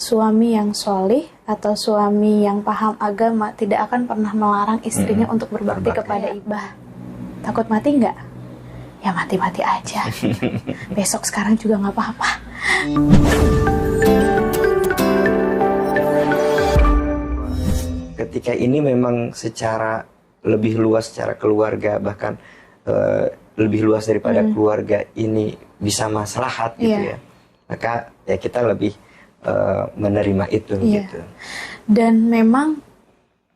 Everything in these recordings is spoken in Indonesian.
suami yang sholih atau suami yang paham agama tidak akan pernah melarang istrinya untuk berbakti kepada ibah. Takut mati nggak? Ya mati-mati aja. Besok sekarang juga nggak apa-apa. Ketika ini memang secara lebih luas, secara keluarga, bahkan lebih luas daripada keluarga ini bisa maslahat gitu ya. Maka ya kita lebih menerima itu gitu. Dan memang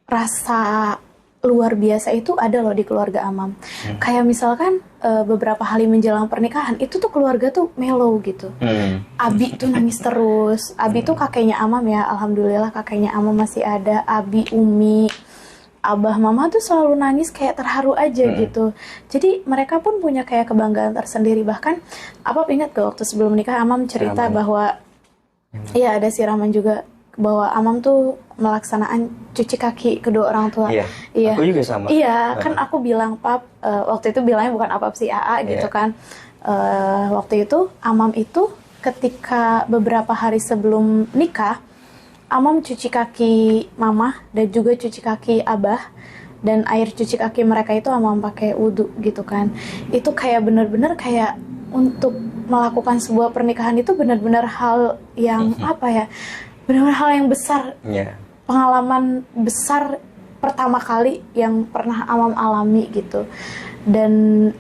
rasa luar biasa itu ada loh di keluarga Amam. Kayak misalkan beberapa hari menjelang pernikahan itu tuh keluarga tuh mellow gitu. Abi tuh nangis terus. Abi tuh kakeknya Amam ya, alhamdulillah kakeknya Amam masih ada. Abi, Umi, Abah, Mama tuh selalu nangis kayak terharu aja gitu. Jadi mereka pun punya kayak kebanggaan tersendiri. Bahkan Apap ingat gak waktu sebelum nikah Amam cerita bahwa iya ada siraman juga, bahwa Amam tuh melaksanaan cuci kaki kedua orang tua. Iya. Aku juga sama. Iya, kan aku bilang Pap, waktu itu bilangnya bukan Apap si AA gitu kan. Waktu itu Amam itu ketika beberapa hari sebelum nikah, Amam cuci kaki Mama dan juga cuci kaki Abah, dan air cuci kaki mereka itu Amam pakai wudhu gitu kan. Itu kayak bener-bener kayak untuk melakukan sebuah pernikahan itu benar-benar hal yang apa ya, benar-benar hal yang besar, pengalaman besar pertama kali yang pernah Amam alami gitu. Dan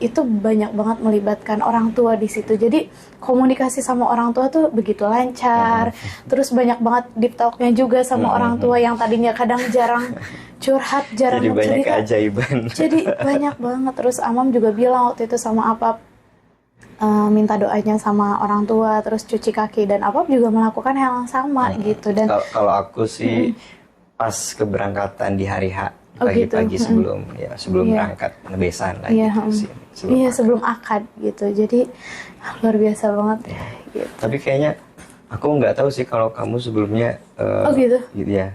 itu banyak banget melibatkan orang tua di situ. Jadi komunikasi sama orang tua tuh begitu lancar. Terus banyak banget deep talk-nya juga sama orang tua yang tadinya kadang jarang curhat, jarang cerita. Jadi banyak keajaiban. Jadi banyak banget. Terus Amam juga bilang waktu itu sama Apap, minta doanya sama orang tua, terus cuci kaki, dan Apap juga melakukan hal yang sama gitu. Dan kalau aku sih pas keberangkatan di hari H, pagi-pagi sebelum berangkat besan lah gitu sih. Sebelum akad gitu. Jadi luar biasa banget ya. Gitu. Tapi kayaknya aku nggak tahu sih kalau kamu sebelumnya gitu ya.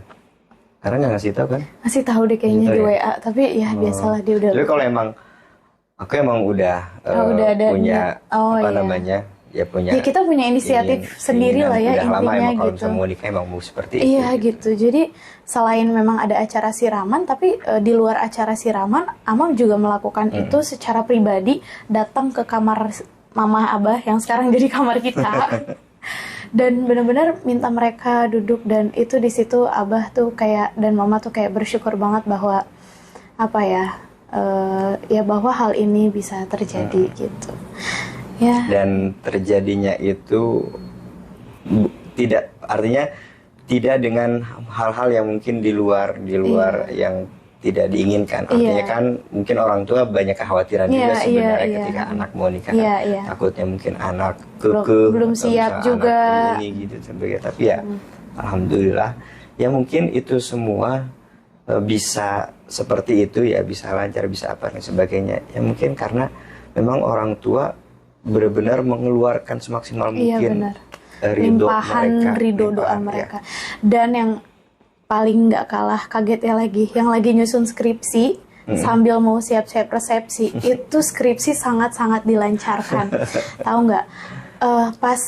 Karena nggak ngasih tahu kan? Ngasih tahu deh kayaknya di WA, tapi ya biasalah dia udah. Tapi kalau aku emang udah punya namanya, ya punya. Ya kita punya inisiatif sendiri lah ya, udah lama intinya emang gitu. Kalau mau nikah emang mau seperti itu. Iya gitu. Jadi selain memang ada acara siraman, tapi di luar acara siraman, Amam juga melakukan itu secara pribadi, datang ke kamar Mama Abah yang sekarang jadi kamar kita. Dan benar-benar minta mereka duduk, dan itu di situ Abah tuh kayak dan Mama tuh kayak bersyukur banget bahwa apa ya, ya bahwa hal ini bisa terjadi gitu. Ya. Dan terjadinya itu tidak artinya tidak dengan hal-hal yang mungkin di luar yang tidak diinginkan. Artinya kan mungkin orang tua banyak kekhawatiran juga sebenarnya ketika anak mau nikah. Takutnya mungkin anak belum siap juga ini gitu sebagainya. Tapi ya alhamdulillah ya mungkin itu semua bisa seperti itu ya, bisa lancar, bisa apa dan sebagainya. Ya mungkin karena memang orang tua benar-benar mengeluarkan semaksimal mungkin ridho doa mereka. Dan yang paling nggak kalah kagetnya lagi, yang lagi nyusun skripsi sambil mau siap-siap resepsi, itu skripsi sangat-sangat dilancarkan. Tahu nggak? Pas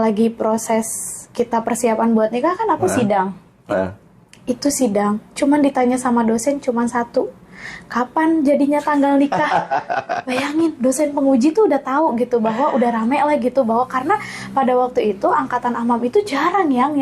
lagi proses kita persiapan buat nikah kan aku sidang. Itu sidang, cuman ditanya sama dosen cuman satu, kapan jadinya tanggal nikah? Bayangin, dosen penguji tuh udah tahu gitu bahwa udah rame lah gitu, bahwa karena pada waktu itu angkatan Amam itu jarang yang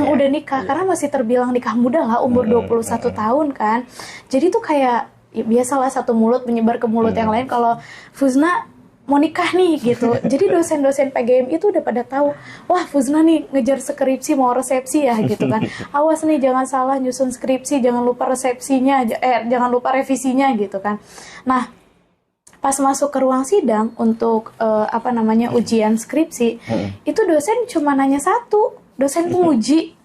udah nikah, karena masih terbilang nikah muda lah, umur 21 tahun kan. Jadi tuh kayak ya, biasalah satu mulut menyebar ke mulut yang lain kalau Fuzna mau nikah nih gitu. Jadi dosen-dosen PGM itu udah pada tahu, wah Fuzna nih ngejar skripsi mau resepsi ya gitu kan. Awas nih jangan salah nyusun skripsi, jangan lupa resepsinya, jangan lupa revisinya gitu kan. Nah, pas masuk ke ruang sidang untuk ujian skripsi, itu dosen cuma nanya satu, dosen penguji.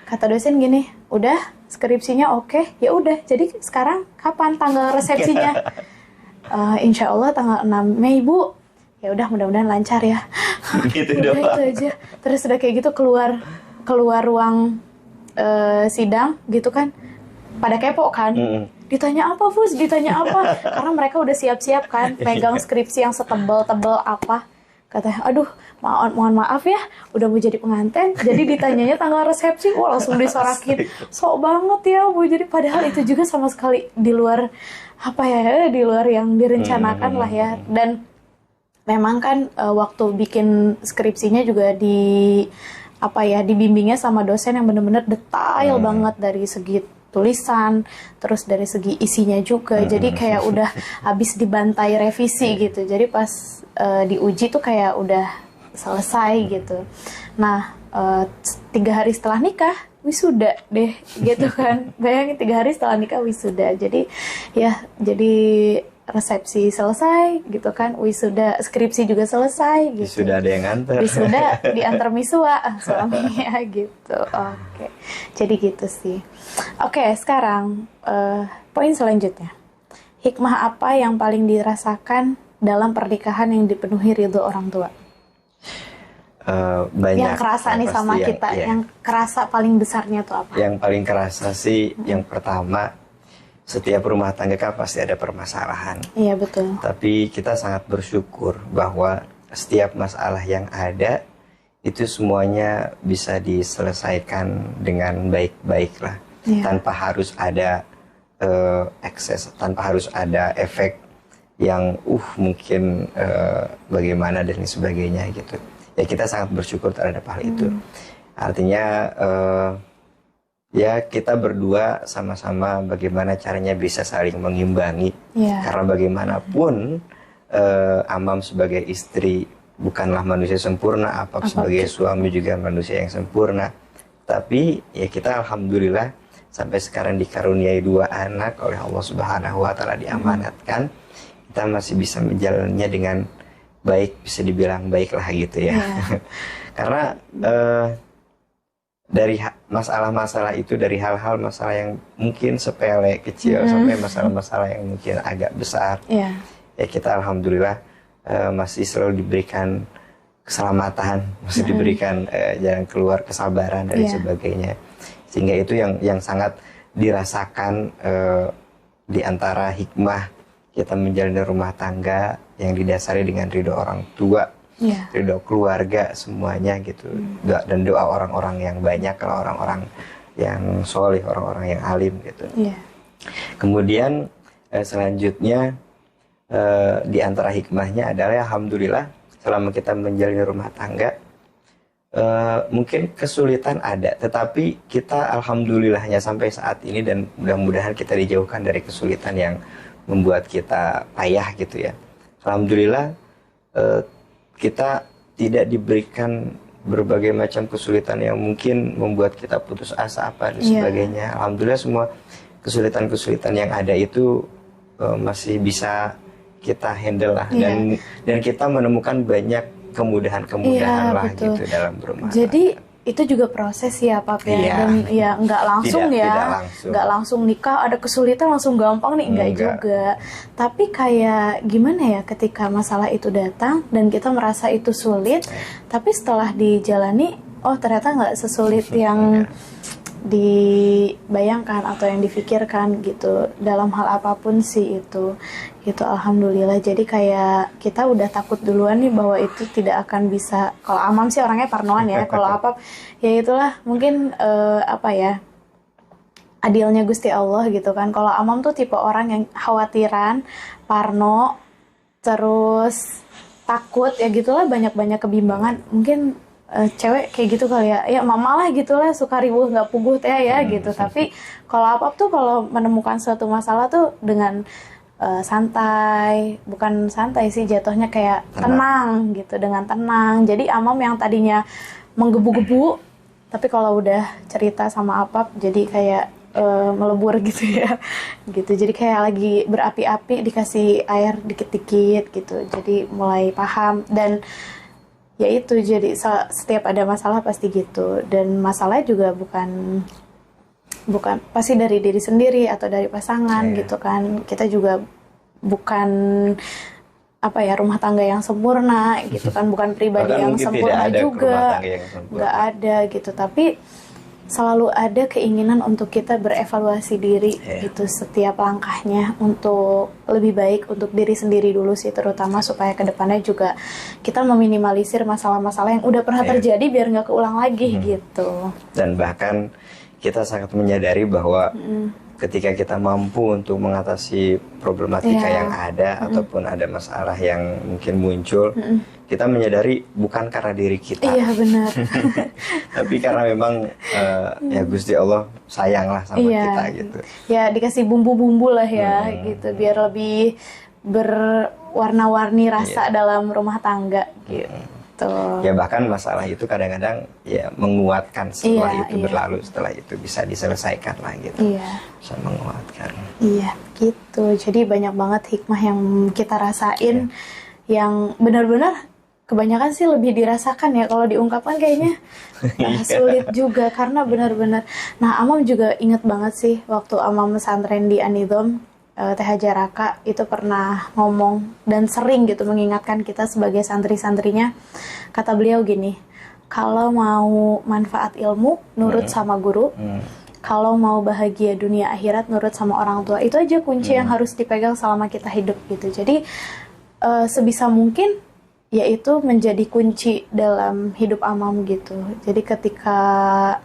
Kata dosen gini, udah skripsinya oke, ya udah. Jadi sekarang kapan tanggal resepsinya? Insya Allah tanggal 6 Mei Bu. Ya udah mudah-mudahan lancar ya. Gitu udah itu aja. Terus udah kayak gitu keluar ruang sidang gitu kan. Pada kepo kan. Ditanya apa Fuz? Ditanya apa? Karena mereka udah siap-siap kan, pegang skripsi yang setebal-tebal apa. katanya aduh mohon maaf ya udah mau jadi pengantin jadi ditanyanya tanggal resepsi wah langsung disorakin sok banget ya mau jadi padahal itu juga sama sekali di luar apa ya di luar yang direncanakan lah ya. Dan memang kan waktu bikin skripsinya juga dibimbingnya sama dosen yang benar-benar detail banget dari segi tulisan, terus dari segi isinya juga. Jadi kayak udah habis dibantai revisi gitu. Jadi pas diuji tuh kayak udah selesai gitu. Nah, 3 hari setelah nikah wisuda deh gitu kan. Bayangin 3 hari setelah nikah wisuda. Jadi resepsi selesai gitu kan, wisuda skripsi juga selesai gitu. Wisuda ada yang nganter. Wisuda diantar misua suaminya gitu. Oke. Jadi gitu sih. Oke, sekarang poin selanjutnya. Hikmah apa yang paling dirasakan dalam pernikahan yang dipenuhi ridho orang tua? Banyak. Yang kerasa nih sama kita, yang kerasa paling besarnya tuh apa? Yang paling kerasa sih yang pertama, setiap rumah tangga kan pasti ada permasalahan. Iya betul. Tapi kita sangat bersyukur bahwa setiap masalah yang ada itu semuanya bisa diselesaikan dengan baik-baik lah, tanpa harus ada ekses, tanpa harus ada efek yang mungkin bagaimana dan sebagainya gitu. Ya kita sangat bersyukur terhadap hal itu. Artinya ya kita berdua sama-sama bagaimana caranya bisa saling mengimbangi. Karena bagaimanapun Amam sebagai istri bukanlah manusia sempurna, Apap sebagai suami juga manusia yang sempurna. Tapi ya kita alhamdulillah sampai sekarang dikaruniai 2 anak oleh Allah Subhanahu wa taala, diamanatkan. Kita masih bisa menjalannya dengan baik, bisa dibilang baik lah gitu ya. Karena dari masalah-masalah itu, dari hal-hal masalah yang mungkin sepele kecil sampai masalah-masalah yang mungkin agak besar, ya kita alhamdulillah masih selalu diberikan keselamatan, masih diberikan jalan keluar, kesabaran dan sebagainya. Sehingga itu yang sangat dirasakan di antara hikmah kita menjalani rumah tangga yang didasari dengan ridho orang tua, ridho keluarga semuanya gitu, dan doa orang-orang yang banyak, kalau orang-orang yang soleh, orang-orang yang alim gitu. Kemudian selanjutnya di antara hikmahnya adalah alhamdulillah selama kita menjalani rumah tangga mungkin kesulitan ada, tetapi kita alhamdulillahnya sampai saat ini dan mudah-mudahan kita dijauhkan dari kesulitan yang membuat kita payah gitu ya. Alhamdulillah kita tidak diberikan berbagai macam kesulitan yang mungkin membuat kita putus asa dan sebagainya. Alhamdulillah semua kesulitan-kesulitan yang ada itu masih bisa kita handle lah, dan kita menemukan banyak kemudahan-kemudahan lah gitu dalam berumah tangga. Jadi itu juga proses ya Pap ya, dan ya nggak langsung nggak langsung nikah ada kesulitan langsung gampang nih, enggak juga. Tapi kayak gimana ya, ketika masalah itu datang dan kita merasa itu sulit, tapi setelah dijalani ternyata nggak sesulit yang dibayangkan atau yang difikirkan gitu, dalam hal apapun sih itu alhamdulillah. Jadi kayak kita udah takut duluan nih bahwa itu tidak akan bisa. Kalau Amam sih orangnya parnoan ya, kalau Apap ya itulah mungkin adilnya Gusti Allah gitu kan. Kalau Amam tuh tipe orang yang khawatiran, parno, terus takut ya gitulah, banyak kebimbangan. Mungkin cewek kayak gitu kali ya mama lah gitulah, suka ribuh nggak puguh teh ya gitu. Tapi kalau Apap tuh kalau menemukan suatu masalah tuh dengan santai, bukan santai sih jatuhnya, kayak tenang gitu, dengan tenang. Jadi Amam yang tadinya menggebu-gebu, tapi kalau udah cerita sama Apap jadi kayak melebur gitu ya gitu. Jadi kayak lagi berapi-api dikasih air dikit-dikit gitu, jadi mulai paham. Dan ya itu, jadi setiap ada masalah pasti gitu, dan masalahnya juga bukan pasti dari diri sendiri atau dari pasangan gitu kan. Kita juga bukan rumah tangga yang sempurna gitu kan, bukan pribadi yang sempurna juga, nggak ada gitu. Tapi selalu ada keinginan untuk kita berevaluasi diri gitu setiap langkahnya untuk lebih baik untuk diri sendiri dulu sih, terutama supaya kedepannya juga kita meminimalisir masalah-masalah yang udah pernah terjadi biar nggak keulang lagi gitu. Dan bahkan kita sangat menyadari bahwa ketika kita mampu untuk mengatasi problematika yang ada ataupun ada masalah yang mungkin muncul, kita menyadari bukan karena diri kita. Iya benar. Tapi karena memang ya Gusti Allah sayang lah sama kita gitu. Ya dikasih bumbu-bumbu lah ya gitu biar lebih berwarna-warni rasa dalam rumah tangga gitu. Ya bahkan masalah itu kadang-kadang ya menguatkan setelah itu berlalu, setelah itu bisa diselesaikan lah gitu. Bisa menguatkan. Iya gitu. Jadi banyak banget hikmah yang kita rasain yang benar-benar kebanyakan sih lebih dirasakan ya, kalau diungkapkan kayaknya sulit juga karena benar-benar. Nah, Amam juga inget banget sih waktu Amam pesantren di An-Nidham, Teh Jaraka itu pernah ngomong dan sering gitu mengingatkan kita sebagai santri-santrinya. Kata beliau gini, kalau mau manfaat ilmu nurut sama guru, kalau mau bahagia dunia akhirat nurut sama orang tua. Itu aja kunci yang harus dipegang selama kita hidup gitu. Jadi sebisa mungkin yaitu menjadi kunci dalam hidup Amam gitu. Jadi ketika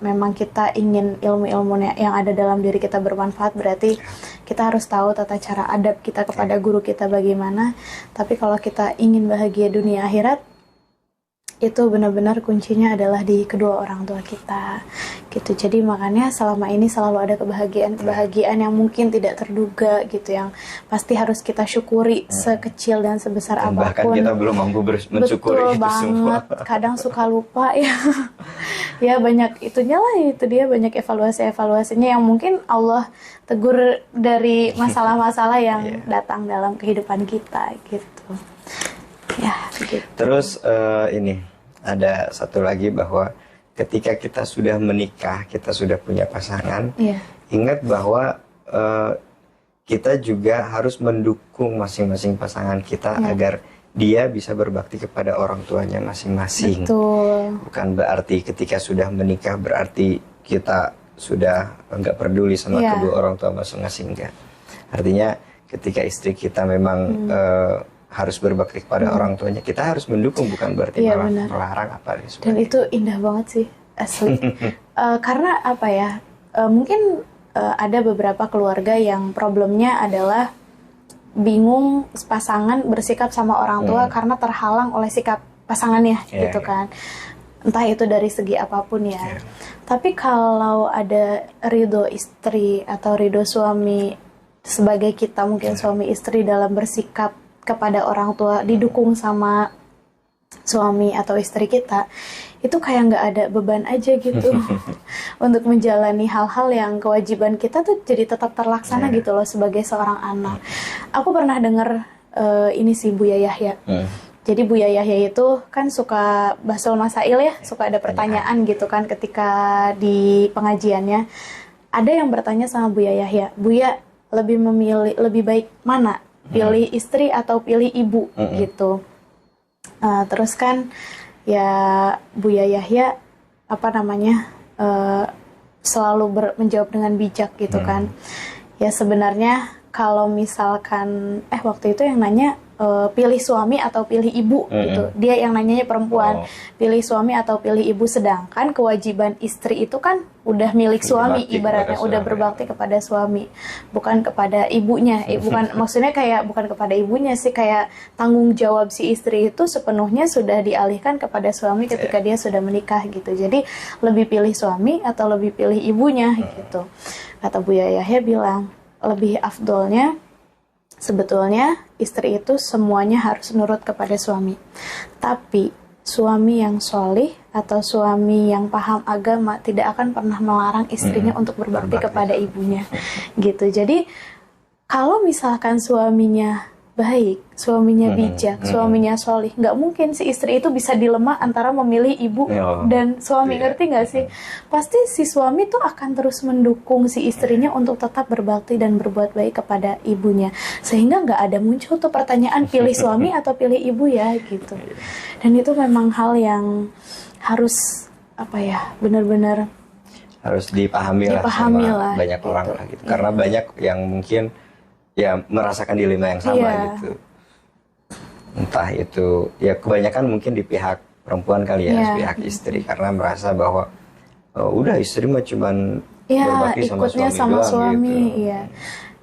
memang kita ingin ilmu-ilmu yang ada dalam diri kita bermanfaat, berarti kita harus tahu tata cara adab kita kepada guru kita bagaimana. Tapi kalau kita ingin bahagia dunia akhirat, itu benar-benar kuncinya adalah di kedua orang tua kita gitu. Jadi makanya selama ini selalu ada kebahagiaan yang mungkin tidak terduga gitu, yang pasti harus kita syukuri sekecil dan sebesar apapun. Bahkan kita belum mampu mensyukuri. Betul itu banget semua. Kadang suka lupa ya. Ya banyak itunya lah, itu dia banyak evaluasinya yang mungkin Allah tegur dari masalah-masalah yang datang dalam kehidupan kita gitu. Ya, gitu. Terus ini ada satu lagi, bahwa ketika kita sudah menikah, kita sudah punya pasangan, ingat bahwa kita juga harus mendukung masing-masing pasangan kita agar dia bisa berbakti kepada orang tuanya masing-masing. Betul. Bukan berarti ketika sudah menikah berarti kita sudah nggak peduli sama kedua orang tua masing-masing, enggak. Artinya ketika istri kita memang harus berbakti kepada orang tuanya, kita harus mendukung, bukan berarti malah melarang apa dan Dan itu indah banget sih asli. Karena apa ya, mungkin ada beberapa keluarga yang problemnya adalah bingung pasangan bersikap sama orang tua karena terhalang oleh sikap pasangannya gitu kan, entah itu dari segi apapun ya. Tapi kalau ada ridho istri atau ridho suami sebagai kita mungkin suami istri dalam bersikap kepada orang tua, didukung sama suami atau istri kita, itu kayak nggak ada beban aja gitu untuk menjalani hal-hal yang kewajiban kita tuh jadi tetap terlaksana gitu loh sebagai seorang anak. Aku pernah dengar ini sih Buya Yahya. Jadi Buya Yahya itu kan suka basul masail ya, suka ada pertanyaan gitu kan ketika di pengajiannya. Ada yang bertanya sama Buya Yahya, Buya lebih baik mana? Pilih istri atau pilih ibu gitu. Terus kan ya Buya Yahya selalu menjawab dengan bijak gitu kan. Ya sebenarnya kalau misalkan waktu itu yang nanya pilih suami atau pilih ibu gitu. Dia yang nanyanya perempuan, pilih suami atau pilih ibu, sedangkan kewajiban istri itu kan udah milik suami, ibaratnya udah berbakti kepada suami, bukan kepada ibunya. Bukan maksudnya kayak bukan kepada ibunya sih, kayak tanggung jawab si istri itu sepenuhnya sudah dialihkan kepada suami ketika dia sudah menikah gitu. Jadi lebih pilih suami atau lebih pilih ibunya gitu. Kata Buya Yahya bilang, lebih afdolnya sebetulnya istri itu semuanya harus nurut kepada suami. Tapi suami yang sholih atau suami yang paham agama tidak akan pernah melarang istrinya untuk berbakti kepada ibunya. Gitu. Jadi kalau misalkan suaminya baik, suaminya bijak, suaminya sholih, nggak mungkin si istri itu bisa dilema antara memilih ibu dan suami, ngerti nggak sih? Pasti si suami tuh akan terus mendukung si istrinya untuk tetap berbakti dan berbuat baik kepada ibunya, sehingga nggak ada muncul tuh pertanyaan pilih suami atau pilih ibu ya gitu. Dan itu memang hal yang harus benar-benar harus dipahami lah sama banyak gitu. orang lah gitu. Karena banyak yang mungkin ya merasakan dilema yang sama gitu. Entah itu ya kebanyakan mungkin di pihak perempuan kali ya, pihak istri, karena merasa bahwa udah istri mah cuman berbakti sama suami gitu.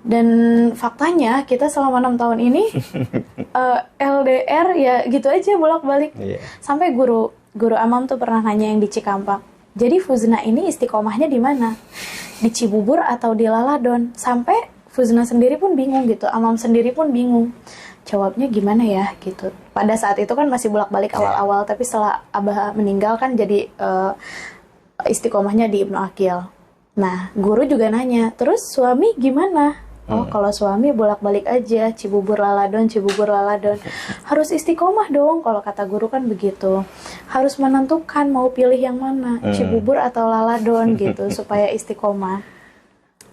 Dan faktanya kita selama 6 tahun ini LDR ya gitu aja bolak-balik. Sampai guru Amam tuh pernah nanya yang di Cikampek, jadi Fuzna ini istiqomahnya di mana? Di Cibubur atau di Laladon? Sampai Fuzna sendiri pun bingung gitu, Amam sendiri pun bingung. Jawabnya gimana ya gitu. Pada saat itu kan masih bolak-balik awal-awal, tapi setelah Abah meninggal kan jadi istiqomahnya di Ibnu Aqil. Nah, guru juga nanya, terus suami gimana? Oh, kalau suami bolak-balik aja, Cibubur Laladon. Harus istiqomah dong, kalau kata guru kan begitu. Harus menentukan mau pilih yang mana, Cibubur atau Laladon gitu, supaya istiqomah.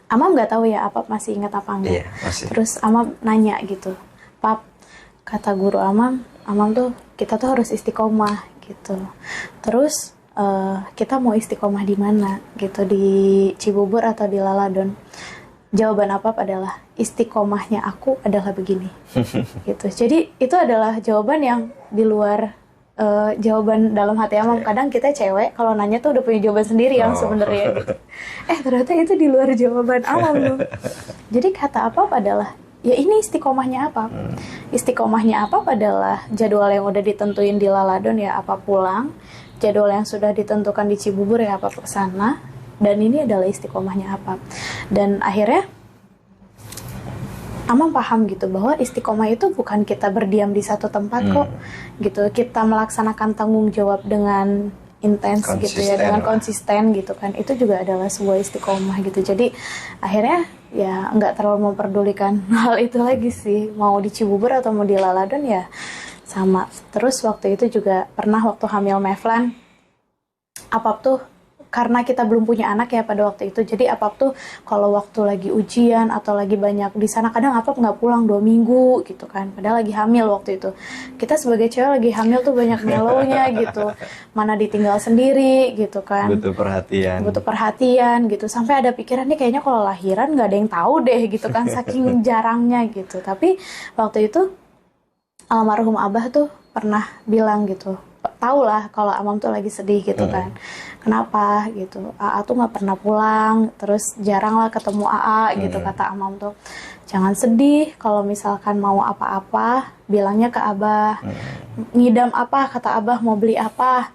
Amam nggak tahu ya, Apap masih ingat apa enggak? Terus Amam nanya gitu, Pap, kata guru Amam tuh kita tuh harus istiqomah gitu. Terus kita mau istiqomah di mana gitu, di Cibubur atau di Laladon? Jawaban Apap adalah istiqomahnya aku adalah begini gitu. Jadi itu adalah jawaban yang di luar jawaban dalam hati Amam. Kadang kita cewek kalau nanya tuh udah punya jawaban sendiri yang sebenarnya gitu. Ternyata itu di luar jawaban Amam tuh. Jadi kata Apap adalah ya ini istiqomahnya Apap. Istiqomahnya Apap adalah jadwal yang udah ditentuin di Laladon ya Apap pulang. Jadwal yang sudah ditentukan di Cibubur ya Apap kesana. Dan ini adalah istiqomahnya Apap. Dan akhirnya Amam paham gitu bahwa istiqomah itu bukan kita berdiam di satu tempat kok gitu. Kita melaksanakan tanggung jawab dengan intens gitu ya, dengan konsisten gitu kan. Itu juga adalah sebuah istiqomah gitu. Jadi akhirnya ya nggak terlalu memperdulikan hal itu lagi sih. Mau di Cibubur atau mau di Laladon ya sama. Terus waktu itu juga pernah waktu hamil Mevlan, Apap tuh karena kita belum punya anak ya pada waktu itu, jadi Apap tuh kalau waktu lagi ujian atau lagi banyak di sana kadang Apap nggak pulang 2 minggu gitu kan, padahal lagi hamil waktu itu. Kita sebagai cewek lagi hamil tuh banyak melownya gitu, mana ditinggal sendiri gitu kan, butuh perhatian gitu, sampai ada pikiran nih kayaknya kalau lahiran nggak ada yang tahu deh gitu kan, saking jarangnya gitu. Tapi waktu itu almarhum Abah tuh pernah bilang gitu, tahu lah kalau Amam tuh lagi sedih gitu kan. Kenapa gitu? AA tuh nggak pernah pulang, terus jarang lah ketemu AA gitu, kata Amam tuh. Jangan sedih, kalau misalkan mau apa-apa bilangnya ke Abah. Ngidam apa, kata Abah mau beli apa,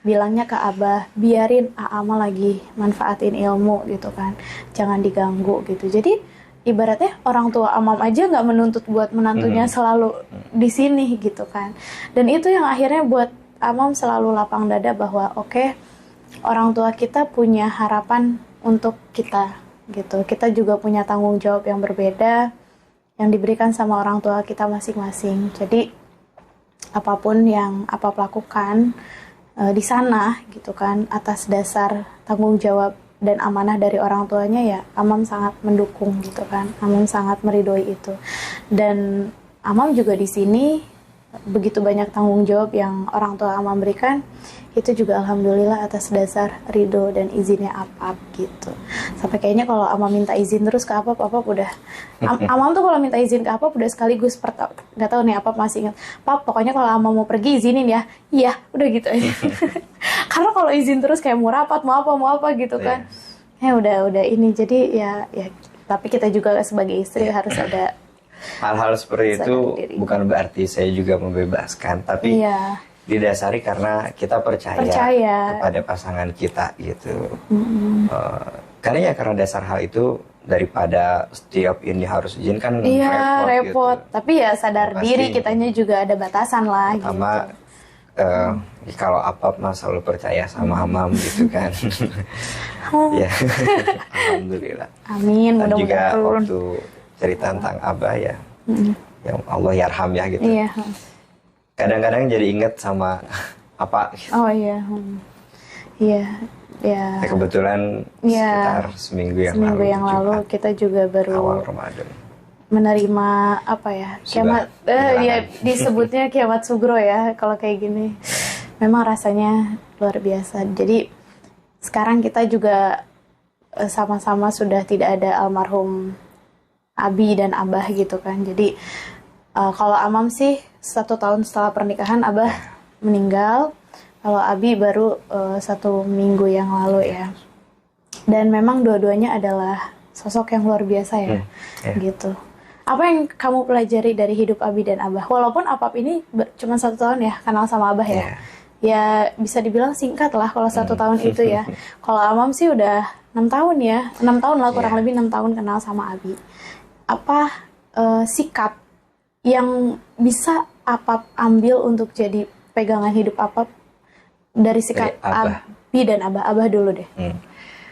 bilangnya ke Abah. Biarin AA mah lagi manfaatin ilmu gitu kan, jangan diganggu gitu. Jadi ibaratnya orang tua Amam aja nggak menuntut buat menantunya selalu di sini gitu kan. Dan itu yang akhirnya buat Amam selalu lapang dada bahwa oke, orang tua kita punya harapan untuk kita gitu. Kita juga punya tanggung jawab yang berbeda yang diberikan sama orang tua kita masing-masing. Jadi apapun yang Apap lakukan di sana gitu kan, atas dasar tanggung jawab dan amanah dari orang tuanya ya, Amam sangat mendukung gitu kan. Amam sangat meridhoi itu. Dan Amam juga di sini begitu banyak tanggung jawab yang orang tua Amam berikan, itu juga alhamdulillah atas dasar ridho dan izinnya Apap gitu. Sampai kayaknya kalau Amam minta izin terus ke Apap udah Amam tuh kalau minta izin ke Apap udah sekaligus nggak tahu nih Apap masih ingat, Pap pokoknya kalau Amam mau pergi izinin ya. Iya udah gitu aja. Karena kalau izin terus kayak mau rapat mau apa gitu kan, ya udah ini. Jadi ya tapi kita juga sebagai istri harus ada hal-hal seperti itu diri. Bukan berarti saya juga membebaskan, tapi didasari karena kita percaya kepada pasangan kita gitu. Karena dasar hal itu, daripada setiap ini harus izin kan repot gitu. Tapi ya sadar diri kitanya juga ada batasan lah. Pertama gitu. Kalau Apap mah selalu percaya sama Amam gitu kan. Ya, alhamdulillah. Amin. Dan juga waktu cerita tentang Abah ya, yang Allah yarham ya gitu. Kadang-kadang jadi inget sama apa. Oh iya. Kebetulan sekitar seminggu yang lalu kita juga baru awal Ramadan menerima apa ya, kiamat disebutnya kiamat sugro ya kalau kayak gini. Memang rasanya luar biasa. Jadi sekarang kita juga sama-sama sudah tidak ada almarhum Abi dan Abah gitu kan. Jadi kalau Amam sih 1 tahun setelah pernikahan Abah meninggal. Kalau Abi baru 1 minggu yang lalu ya. Dan memang dua-duanya adalah sosok yang luar biasa ya, gitu. Apa yang kamu pelajari dari hidup Abi dan Abah? Walaupun Apap ini cuma 1 tahun ya kenal sama Abah ya. Ya bisa dibilang singkat lah kalau 1 tahun itu ya. Kalau Amam sih udah 6 tahun ya, 6 tahun lah kurang lebih 6 tahun kenal sama Abi. Apa sikap yang bisa Apap ambil untuk jadi pegangan hidup Apap dari sikap Abi dan Abah? Abah dulu deh.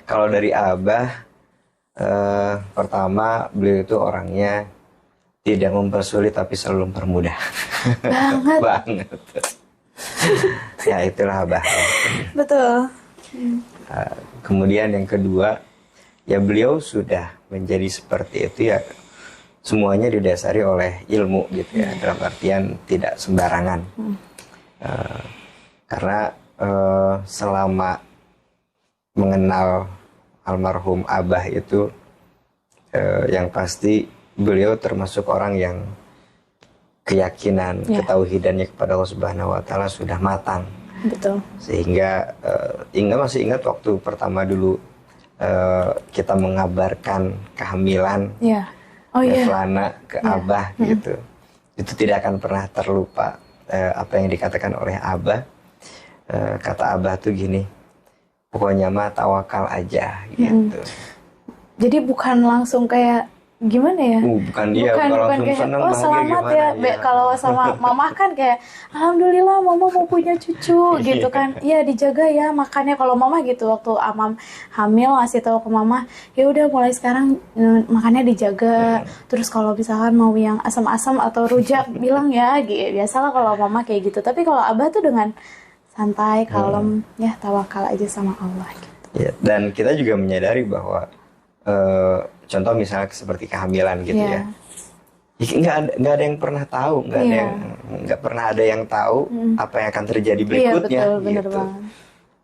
Kalau dari Abah, pertama beliau itu orangnya tidak mempersulit tapi selalu mempermudah. Banget. Ya itulah Abah. Betul. Kemudian yang kedua, ya beliau sudah menjadi seperti itu ya, semuanya didasari oleh ilmu gitu ya, dalam artian tidak sembarangan. Karena selama mengenal almarhum Abah itu, yang pasti beliau termasuk orang yang keyakinan, ketauhidannya kepada Allah Subhanahu Wa Taala sudah matang. Betul. Sehingga masih ingat waktu pertama dulu kita mengabarkan kehamilan Nevlana ke Abah gitu. Itu tidak akan pernah terlupa apa yang dikatakan oleh Abah. Kata Abah tuh gini, pokoknya mah tawakal aja gitu. Jadi bukan langsung kayak gimana ya? Bukan kayak senang, selamat ya. Kalau sama mama kan kayak alhamdulillah mama mau punya cucu gitu kan. Iya dijaga ya makannya. Kalau mama gitu waktu Amam hamil ngasih tahu ke mama, ya udah mulai sekarang makannya dijaga. Terus kalau misalkan mau yang asam-asam atau rujak bilang ya gitu. Biasalah kalau mama kayak gitu. Tapi kalau Abah tuh dengan santai, kalem, ya tawakal aja sama Allah gitu. Ya, dan kita juga menyadari bahwa contoh misalnya seperti kehamilan gitu ya, nggak ada yang pernah tahu, nggak pernah ada yang tahu apa yang akan terjadi berikutnya. Betul, gitu.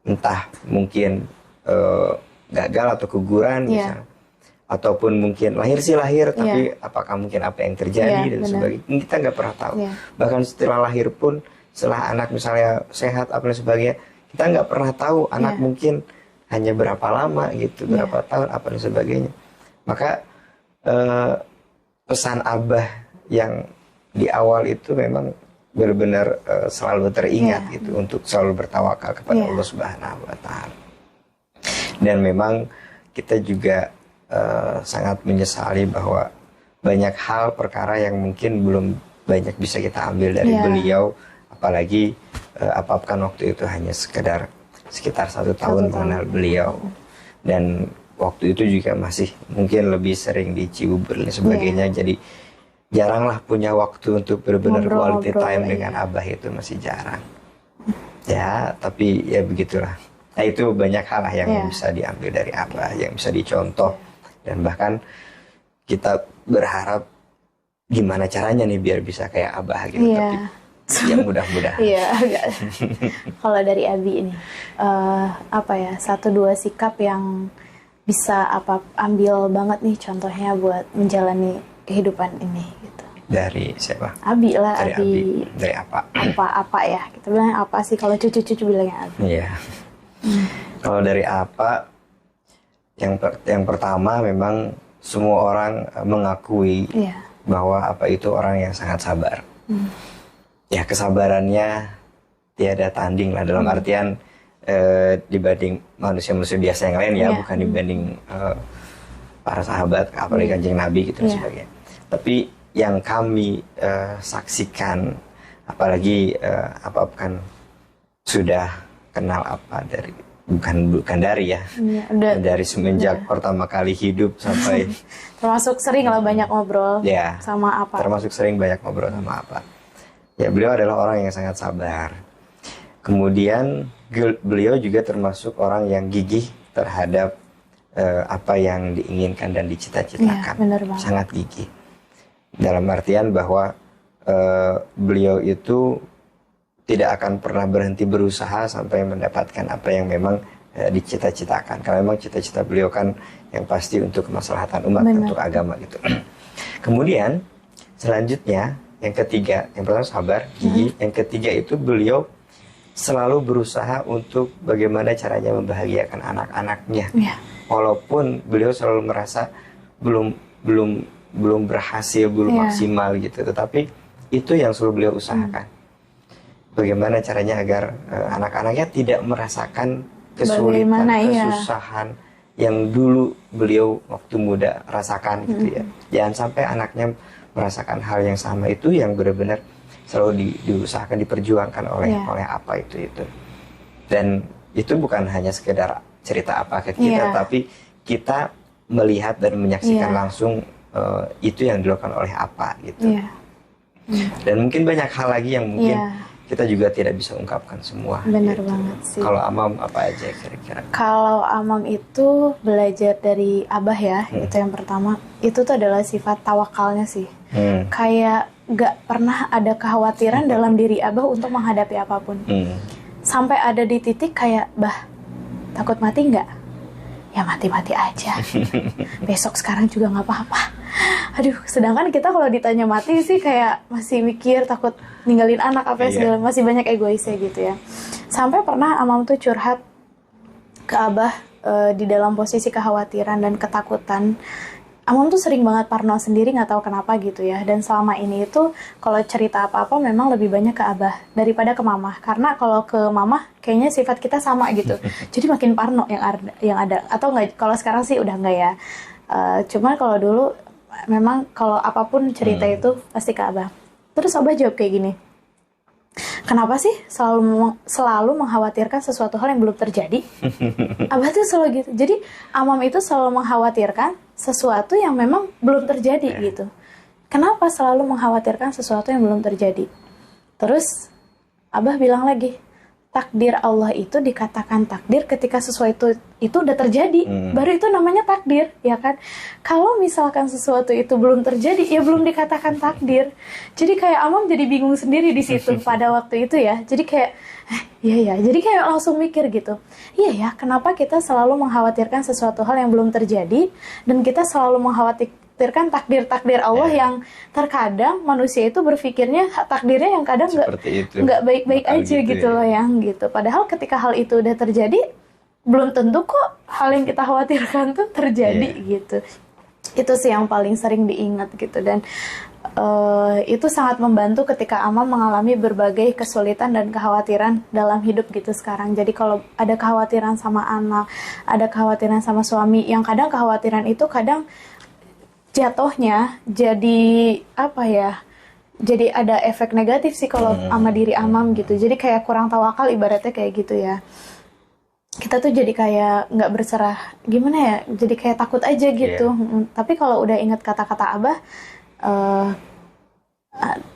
Entah mungkin gagal atau keguguran misalnya, ataupun mungkin lahir tapi apakah mungkin apa yang terjadi dan sebagainya, kita nggak pernah tahu. Bahkan setelah lahir pun, setelah anak misalnya sehat apa dan sebagainya, kita nggak pernah tahu anak mungkin hanya berapa lama gitu, berapa tahun apa dan sebagainya. Maka pesan Abah yang di awal itu memang benar-benar selalu teringat gitu, untuk selalu bertawakal kepada Allah Subhanahu Wa Taala. Dan memang kita juga sangat menyesali bahwa banyak hal perkara yang mungkin belum banyak bisa kita ambil dari beliau, apalagi Apap kan waktu itu hanya sekitar 1 tahun mengenal beliau, dan waktu itu juga masih mungkin lebih sering di Cibubur dan sebagainya, jadi jaranglah punya waktu untuk benar-benar quality time dengan Abah, itu masih jarang. Ya, tapi ya begitulah. Nah itu banyak hal lah yang bisa diambil dari Abah, yang bisa dicontoh, dan bahkan kita berharap gimana caranya nih biar bisa kayak Abah gitu. Tapi yang mudah-mudahan. Kalau dari Abi ini, apa ya, 1-2 sikap yang bisa Apap ambil banget nih contohnya buat menjalani kehidupan ini gitu. Dari siapa? Abi lah. Dari Abi. Dari apa? Apa ya? Kita bilang apa sih, kalau cucu-cucu bilangnya Abi. Iya. Kalau dari apa, yang pertama memang semua orang mengakui bahwa apa itu orang yang sangat sabar. Ya, kesabarannya tiada tanding lah, dalam artian dibanding manusia-manusia biasa yang lain ya, bukan dibanding para sahabat, apalagi Kanjeng Nabi gitu dan sebagainya. Tapi yang kami saksikan, apalagi Apap kan sudah kenal apa dari bukan dari ya, dari semenjak pertama kali hidup sampai termasuk sering lah banyak ngobrol sama Apap. Termasuk sering banyak ngobrol sama Apap. Ya, beliau adalah orang yang sangat sabar. Kemudian beliau juga termasuk orang yang gigih terhadap apa yang diinginkan dan dicita-citakan. Sangat gigih. Dalam artian bahwa beliau itu tidak akan pernah berhenti berusaha sampai mendapatkan apa yang memang dicita-citakan. Karena memang cita-cita beliau kan yang pasti untuk kemaslahatan umat, untuk agama gitu. Kemudian selanjutnya yang ketiga, yang pertama sabar, gigih. Yang ketiga itu beliau selalu berusaha untuk bagaimana caranya membahagiakan anak-anaknya. Walaupun beliau selalu merasa belum berhasil, belum maksimal gitu, tetapi itu yang selalu beliau usahakan. Bagaimana caranya agar anak-anaknya tidak merasakan kesulitan, kesusahan yang dulu beliau waktu muda rasakan gitu ya. Jangan sampai anaknya merasakan hal yang sama. Itu yang benar-benar selalu diusahakan, diperjuangkan oleh apa itu. Dan itu bukan hanya sekedar cerita apa ke kita, tapi kita melihat dan menyaksikan langsung itu yang dilakukan oleh apa gitu. Dan mungkin banyak hal lagi yang mungkin kita juga tidak bisa ungkapkan semua. Benar gitu. banget sih. Kalau Amam apa aja kira-kira? Kalau Amam itu belajar dari Abah ya, itu yang pertama. Itu tuh adalah sifat tawakalnya sih. Kayak gak pernah ada kekhawatiran dalam diri Abah untuk menghadapi apapun. Sampai ada di titik kayak, bah, takut mati nggak? Ya mati-mati aja. Besok sekarang juga nggak apa-apa. Aduh, sedangkan kita kalau ditanya mati sih kayak masih mikir takut ninggalin anak apa segala, masih banyak egoisnya gitu ya. Sampai pernah Amam tuh curhat ke Abah di dalam posisi kekhawatiran dan ketakutan. Amam tuh sering banget parno sendiri, nggak tahu kenapa gitu ya. Dan selama ini itu kalau cerita apa-apa memang lebih banyak ke Abah daripada ke Mamah. Karena kalau ke Mamah kayaknya sifat kita sama gitu. Jadi makin parno yang ada. Atau nggak? Kalau sekarang sih udah nggak ya. Cuman kalau dulu memang kalau apapun cerita itu pasti ke Abah. Terus Abah jawab kayak gini. Kenapa sih selalu mengkhawatirkan sesuatu hal yang belum terjadi? Abah tuh selalu gitu. Jadi Amam itu selalu mengkhawatirkan sesuatu yang memang belum terjadi gitu. Kenapa selalu mengkhawatirkan sesuatu yang belum terjadi? Terus Abah bilang lagi, takdir Allah itu dikatakan takdir ketika sesuatu itu udah terjadi. Baru itu namanya takdir, ya kan? Kalau misalkan sesuatu itu belum terjadi, ya belum dikatakan takdir. Jadi kayak Amam jadi bingung sendiri di situ pada waktu itu ya. Jadi kayak, iya ya. Jadi kayak langsung mikir gitu. Iya ya, kenapa kita selalu mengkhawatirkan sesuatu hal yang belum terjadi dan kita selalu mengkhawatirkan takdir-takdir Allah yang terkadang manusia itu berpikirnya takdirnya yang kadang nggak baik-baik aja gitu loh yang gitu. Padahal ketika hal itu udah terjadi, belum tentu kok hal yang kita khawatirkan tuh terjadi gitu. Itu sih yang paling sering diingat gitu. Dan itu sangat membantu ketika Amam mengalami berbagai kesulitan dan kekhawatiran dalam hidup gitu sekarang. Jadi kalau ada kekhawatiran sama anak, ada kekhawatiran sama suami, yang kadang kekhawatiran itu kadang jatuhnya jadi apa ya, jadi ada efek negatif sih kalau sama diri Amam gitu. Jadi kayak kurang tawakal ibaratnya kayak gitu ya. Kita tuh jadi kayak nggak berserah, gimana ya, jadi kayak takut aja gitu. Tapi kalau udah ingat kata-kata Abah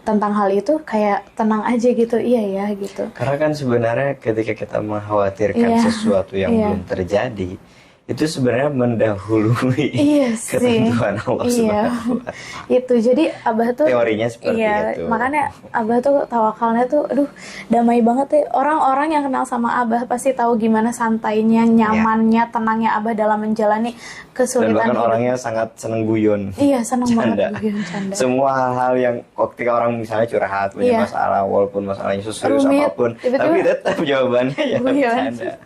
tentang hal itu kayak tenang aja gitu. Iya ya gitu. Karena kan sebenarnya ketika kita mengkhawatirkan sesuatu yang belum terjadi, itu sebenarnya mendahului ketentuan Allah Subhanahu wa Ta'ala. Itu jadi Abah tuh teorinya seperti itu. Makanya Abah tuh tawakalnya tuh aduh damai banget ya. Orang-orang yang kenal sama Abah pasti tahu gimana santainya, nyamannya, tenangnya Abah dalam menjalani kesulitan. Dan bahkan orangnya sangat seneng guyon. Iya, seneng banget guyon canda. Semua hal yang ketika orang misalnya curhat punya masalah, walaupun masalahnya serius apapun, tapi tetap jawabannya ya bercanda.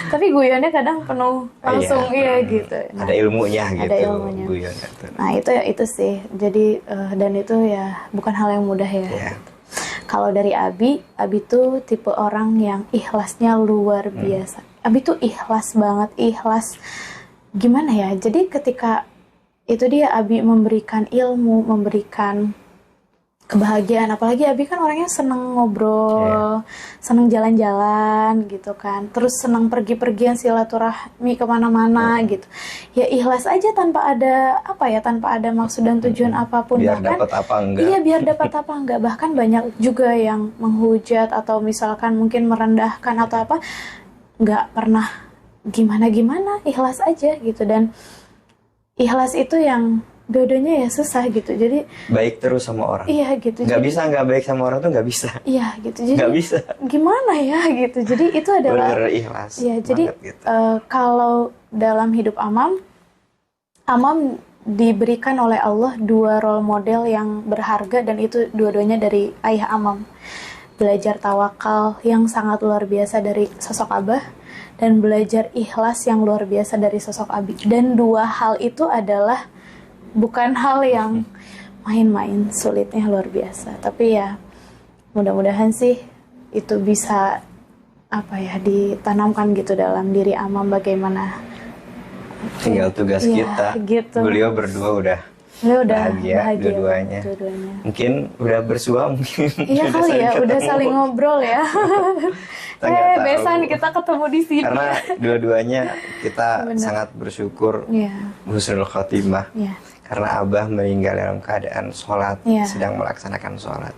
Tapi guyonnya kadang penuh langsung gitu. Nah, ada ilmunya gitu. Ada ilmunya. Guyon. Nah itu sih. Jadi dan itu ya bukan hal yang mudah ya. Kalau dari Abi tuh tipe orang yang ikhlasnya luar biasa. Abi tuh ikhlas banget, ikhlas. Gimana ya? Jadi ketika itu dia Abi memberikan ilmu, memberikan kebahagiaan, apalagi Abi kan orangnya seneng ngobrol, seneng jalan-jalan gitu kan, terus seneng pergi-pergian silaturahmi kemana-mana gitu. Ya ikhlas aja tanpa ada tanpa ada maksud dan tujuan apapun. Biar bahkan dapat apa enggak? Iya, biar dapat apa enggak. Bahkan banyak juga yang menghujat atau misalkan mungkin merendahkan atau apa, nggak pernah gimana-gimana, ikhlas aja gitu. Dan ikhlas itu yang dua-duanya ya susah gitu. Jadi baik terus sama orang. Iya gitu. Nggak bisa nggak baik sama orang tuh nggak bisa. Iya gitu. Jadi Nggak bisa. Gimana ya gitu. Jadi itu adalah bener ikhlas. Iya, jadi gitu. Kalau dalam hidup Amam diberikan oleh Allah 2 role model yang berharga, dan itu dua-duanya dari ayah Amam. Belajar tawakal yang sangat luar biasa dari sosok Abah, dan belajar ikhlas yang luar biasa dari sosok Abi. Dan 2 hal itu adalah bukan hal yang main-main, sulitnya luar biasa. Tapi ya mudah-mudahan sih itu bisa ditanamkan gitu dalam diri Amam, bagaimana tinggal tugas kita. Gitu. Beliau berdua udah bahagia dua-duanya. Mungkin udah bersua mungkin. Iya kali ya, udah saling ngobrol ya. Besan kita ketemu di sini. Karena dua-duanya kita sangat bersyukur husnul khotimah. Karena Abah meninggal dalam keadaan sholat, sedang melaksanakan sholat.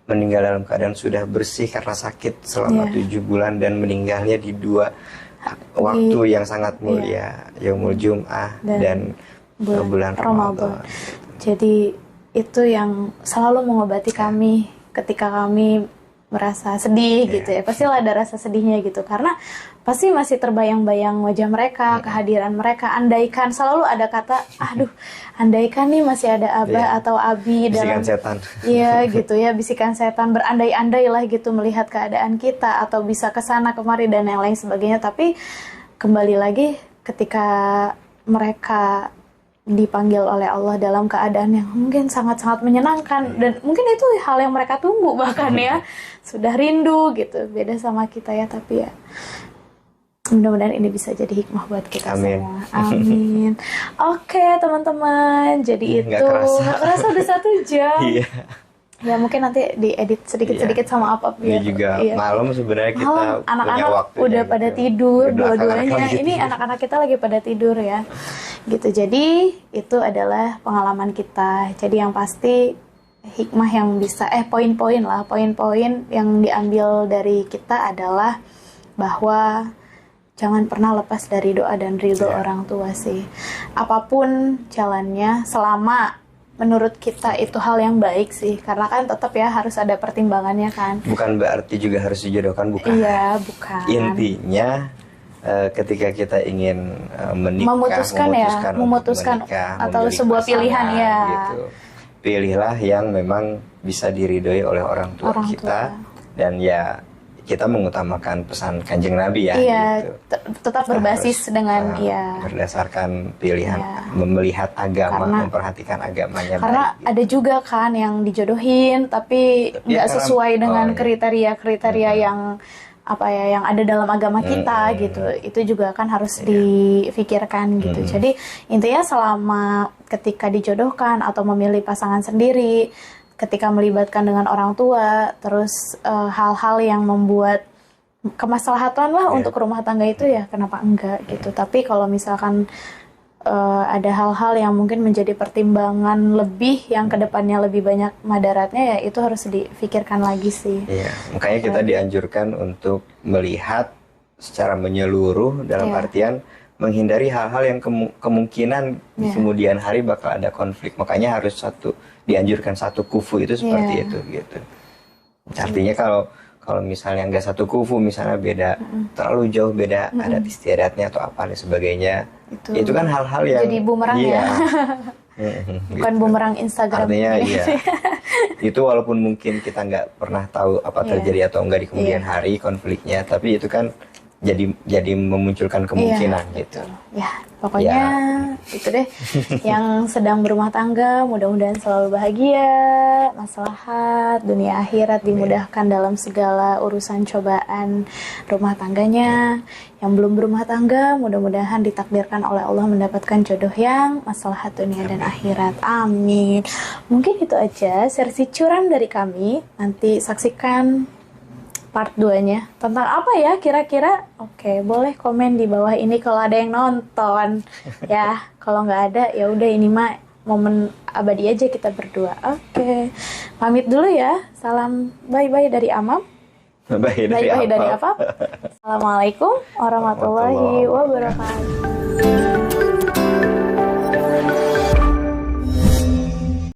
Meninggal dalam keadaan sudah bersih karena sakit selama 7 bulan, dan meninggalnya di 2 waktu yang sangat mulia, Yaumul Jum'ah dan bulan Ramadan. Jadi itu yang selalu mengobati kami ketika kami merasa sedih gitu ya. Pastilah ada rasa sedihnya gitu, karena pasti masih terbayang-bayang wajah mereka, kehadiran mereka. Andaikan, selalu ada kata, aduh, andaikan nih masih ada Abah atau Abi bisikan dalam setan. Iya gitu ya, bisikan setan, berandai-andai lah gitu melihat keadaan kita, atau bisa kesana kemari dan yang lain sebagainya. Tapi kembali lagi ketika mereka dipanggil oleh Allah dalam keadaan yang mungkin sangat-sangat menyenangkan, dan mungkin itu hal yang mereka tunggu bahkan ya, sudah rindu gitu, beda sama kita ya. Tapi ya mudah-mudahan ini bisa jadi hikmah buat kita semua. Amin. Oke teman-teman, jadi nggak kerasa udah 1 jam. Iya. Ya mungkin nanti diedit sedikit-sedikit sama apa biar. Ini juga malam sebenarnya kita anak-anak punya waktu udah gitu. pada tidur dua-duanya. Gitu. Ini anak-anak kita lagi pada tidur ya. Gitu. Jadi itu adalah pengalaman kita. Jadi yang pasti hikmah yang bisa poin-poin yang diambil dari kita adalah bahwa jangan pernah lepas dari doa dan ridho orang tua sih. Apapun jalannya, selama menurut kita itu hal yang baik sih, karena kan tetap ya harus ada pertimbangannya kan. Bukan berarti juga harus dijodohkan, bukan. Iya, bukan. Intinya ketika kita ingin memutuskan menikah, atau sebuah pilihan ya. Gitu. Pilihlah yang memang bisa diridhoi oleh orang tua kita. Dan ya kita mengutamakan pesan Kanjeng Nabi ya. Iya, gitu. Tetap berbasis dengan berdasarkan pilihan, melihat agama, memperhatikan agamanya. Karena baik, ada juga kan yang dijodohin tapi nggak sesuai dengan kriteria yang yang ada dalam agama kita gitu. Itu juga kan harus difikirkan gitu. Jadi intinya selama ketika dijodohkan atau memilih pasangan sendiri, ketika melibatkan dengan orang tua, terus hal-hal yang membuat kemaslahatan lah untuk rumah tangga itu ya kenapa enggak gitu. Tapi kalau misalkan ada hal-hal yang mungkin menjadi pertimbangan lebih yang kedepannya lebih banyak madaratnya, ya itu harus difikirkan lagi sih. Iya, makanya kita dianjurkan untuk melihat secara menyeluruh dalam artian menghindari hal-hal yang kemungkinan di kemudian hari bakal ada konflik. Makanya harus dianjurkan satu kufu itu seperti itu gitu. Artinya kalau misalnya nggak satu kufu, misalnya beda terlalu jauh beda adat istiadatnya atau apa dan sebagainya, itu kan hal-hal yang jadi bumerang ya. Bukan gitu. bumerang Instagram. Artinya itu walaupun mungkin kita nggak pernah tahu apa terjadi atau enggak di kemudian hari konfliknya, tapi itu kan jadi memunculkan kemungkinan gitu. Ya, pokoknya itu deh. Yang sedang berumah tangga mudah-mudahan selalu bahagia, maslahat dunia akhirat, dimudahkan dalam segala urusan cobaan rumah tangganya. Yang belum berumah tangga mudah-mudahan ditakdirkan oleh Allah mendapatkan jodoh yang maslahat dunia dan akhirat. Amin. Mungkin itu aja sesi curam dari kami. Nanti saksikan part 2-nya tentang apa ya kira-kira. Oke, boleh komen di bawah ini kalau ada yang nonton. Ya, kalau nggak ada ya udah, ini mah momen abadi aja kita berdua. Oke. Pamit dulu ya. Salam bye-bye dari Amam. Bye-bye dari apa? Assalamualaikum warahmatullahi wabarakatuh.